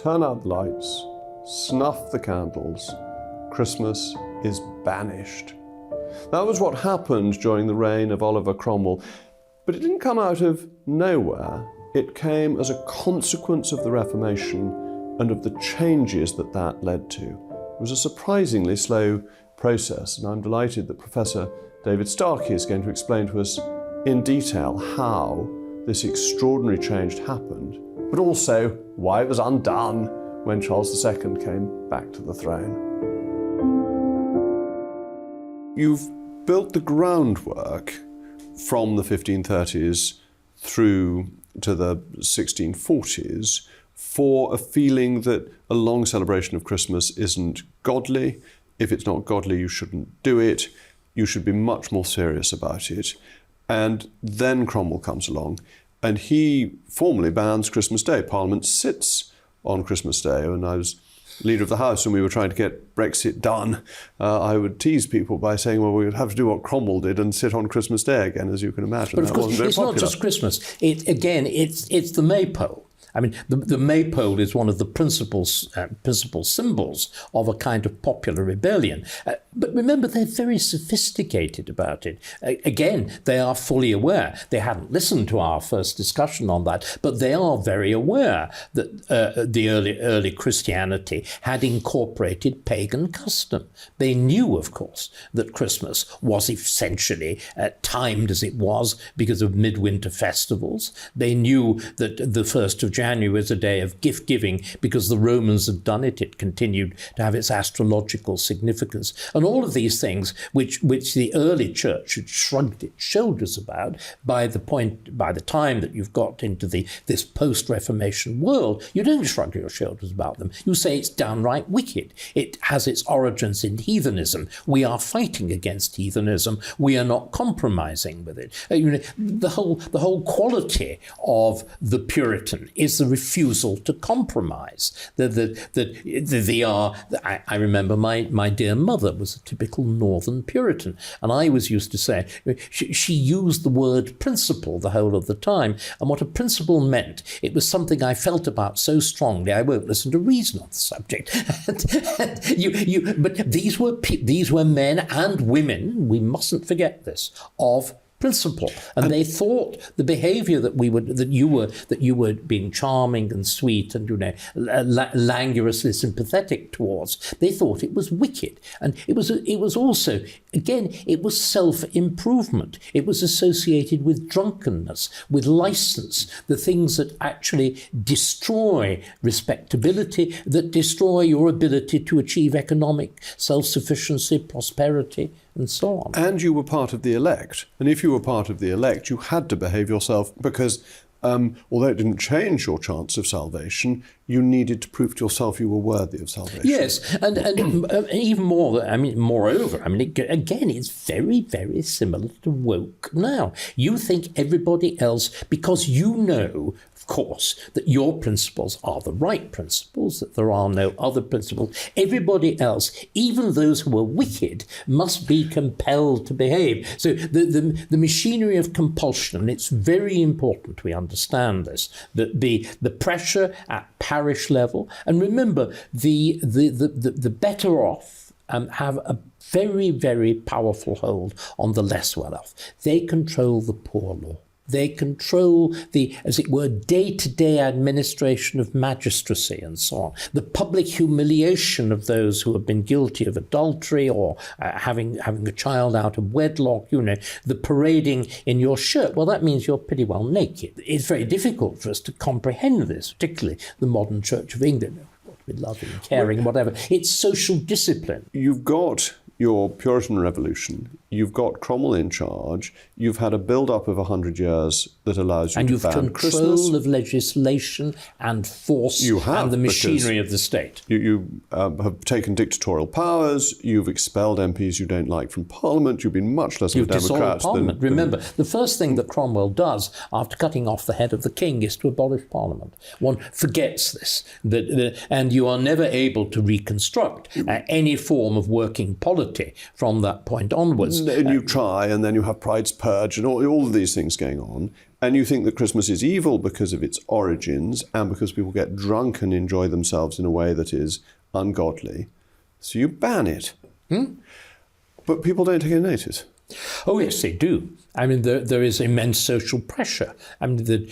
turn out the lights, snuff the candles, Christmas is banished. That was what happened during the reign of Oliver Cromwell, but it didn't come out of nowhere. It came as a consequence of the Reformation and of the changes that that led to. It was a surprisingly slow process, and I'm delighted that Professor David Starkey is going to explain to us in detail how this extraordinary change happened, but also why it was undone when Charles II came back to the throne. You've built the groundwork from the 1530s through to the 1640s for a feeling that a long celebration of Christmas isn't godly. If it's not godly, you shouldn't do it. You should be much more serious about it. And then Cromwell comes along and he formally bans Christmas Day. Parliament sits on Christmas Day. When I was leader of the House and we were trying to get Brexit done, I would tease people by saying, well, we would have to do what Cromwell did and sit on Christmas Day again, as you can imagine. But of course, it's not just Christmas. It's the Maypole. I mean, the Maypole is one of the principal symbols of a kind of popular rebellion. But remember, they're very sophisticated about it. Again, they are fully aware. They hadn't listened to our first discussion on that, but they are very aware that the early Christianity had incorporated pagan custom. They knew, of course, that Christmas was essentially timed as it was because of midwinter festivals. They knew that the 1st of January was a day of gift giving because the Romans had done it. It continued to have its astrological significance. And all of these things which the early church had shrugged its shoulders about, by the time that you've got into this post-Reformation world, you don't shrug your shoulders about them. You say it's downright wicked. It has its origins in heathenism. We are fighting against heathenism. We are not compromising with it. The whole quality of the Puritan is the refusal to compromise. I remember my dear mother was a typical Northern Puritan, and I was used to say, she used the word principle the whole of the time, and what a principle meant, it was something I felt about so strongly I won't listen to reason on the subject. But these were men and women, we mustn't forget this, of principle, and they thought the behaviour that you were being charming and sweet and languorously sympathetic towards, they thought it was wicked. And it was also, again, it was self-improvement. It was associated with drunkenness, with licence, the things that actually destroy respectability, that destroy your ability to achieve economic self-sufficiency, prosperity, and so on. And you were part of the elect. And if you were part of the elect, you had to behave yourself because although it didn't change your chance of salvation, you needed to prove to yourself you were worthy of salvation. Yes, and even more, moreover, again, it's very, very similar to woke now. You think everybody else, because you know, of course, that your principles are the right principles, that there are no other principles. Everybody else, even those who are wicked, must be compelled to behave. So the machinery of compulsion, and it's very important we understand this, that the pressure at parish level, and remember, the better off have a very, very powerful hold on the less well-off. They control the poor law. They control the, as it were, day-to-day administration of magistracy and so on. The public humiliation of those who have been guilty of adultery or having a child out of wedlock, the parading in your shirt. Well, that means you're pretty well naked. It's very difficult for us to comprehend this, particularly the modern Church of England. With loving, caring, whatever. It's social discipline. You've got your Puritan Revolution, you've got Cromwell in charge, you've had a build-up of 100 years that allows you to ban Christmas. And you've control of legislation and force and the machinery of the state. You have taken dictatorial powers, you've expelled MPs you don't like from Parliament, you've been much less of a Democrat. You've dissolved Parliament. Remember, the first thing that Cromwell does after cutting off the head of the king is to abolish Parliament. One forgets this, and you are never able to reconstruct any form of working polity from that point onwards. And you try, and then you have Pride's Purge and all of these things going on. And you think that Christmas is evil because of its origins and because people get drunk and enjoy themselves in a way that is ungodly. So you ban it. But people don't take any notice. Oh yes, they do. I mean, there is immense social pressure. I mean,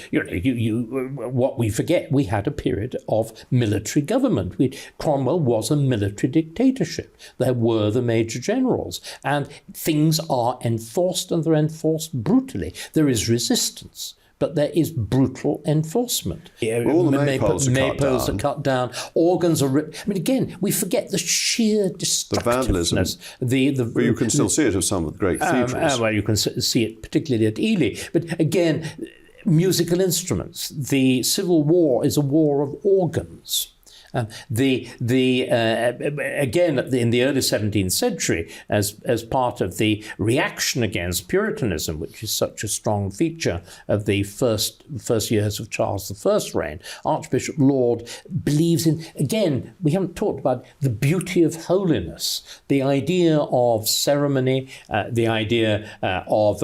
what we forget, we had a period of military government. Cromwell was a military dictatorship. There were the major generals, and things are enforced, and they're enforced brutally. There is resistance, but there is brutal enforcement. All the maypoles are cut down. Organs are ripped. I mean, again, we forget the sheer destructiveness. The vandalism. But you can still see it of some of the great cathedrals. Well, you can see it particularly at Ely. But again, musical instruments. The Civil War is a war of organs. Again, in the early 17th century, as part of the reaction against Puritanism, which is such a strong feature of the first years of Charles I's reign, Archbishop Laud believes in, again, we haven't talked about the beauty of holiness, the idea of ceremony, the idea of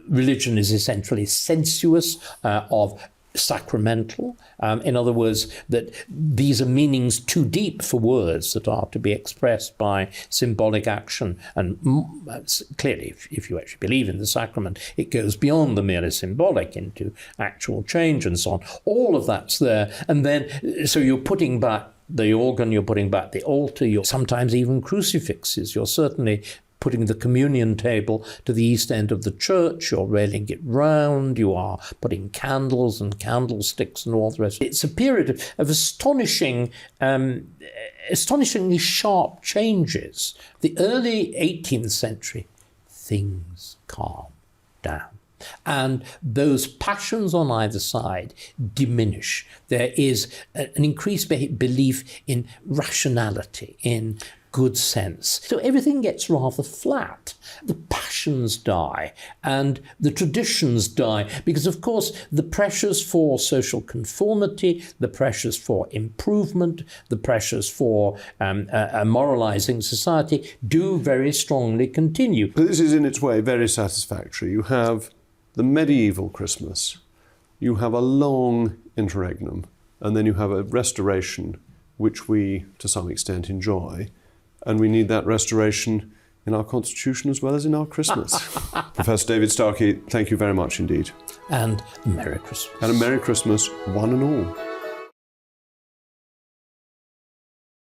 religion is essentially sensuous, of sacramental. In other words, that these are meanings too deep for words that are to be expressed by symbolic action. And clearly, if you actually believe in the sacrament, it goes beyond the merely symbolic into actual change and so on. All of that's there. And then, so you're putting back the organ, you're putting back the altar, you're sometimes even crucifixes. You're certainly putting the communion table to the east end of the church, you're railing it round, you are putting candles and candlesticks and all the rest. It's a period of astonishingly sharp changes. The early 18th century, things calm down. And those passions on either side diminish. There is an increased belief in rationality, in good sense. So everything gets rather flat. The passions die and the traditions die because, of course, the pressures for social conformity, the pressures for improvement, the pressures for a moralizing society do very strongly continue. But this is in its way very satisfactory. You have the medieval Christmas, you have a long interregnum, and then you have a restoration which we, to some extent, enjoy. And we need that restoration in our Constitution as well as in our Christmas. Professor David Starkey, thank you very much indeed. And Merry Christmas. And a Merry Christmas, one and all.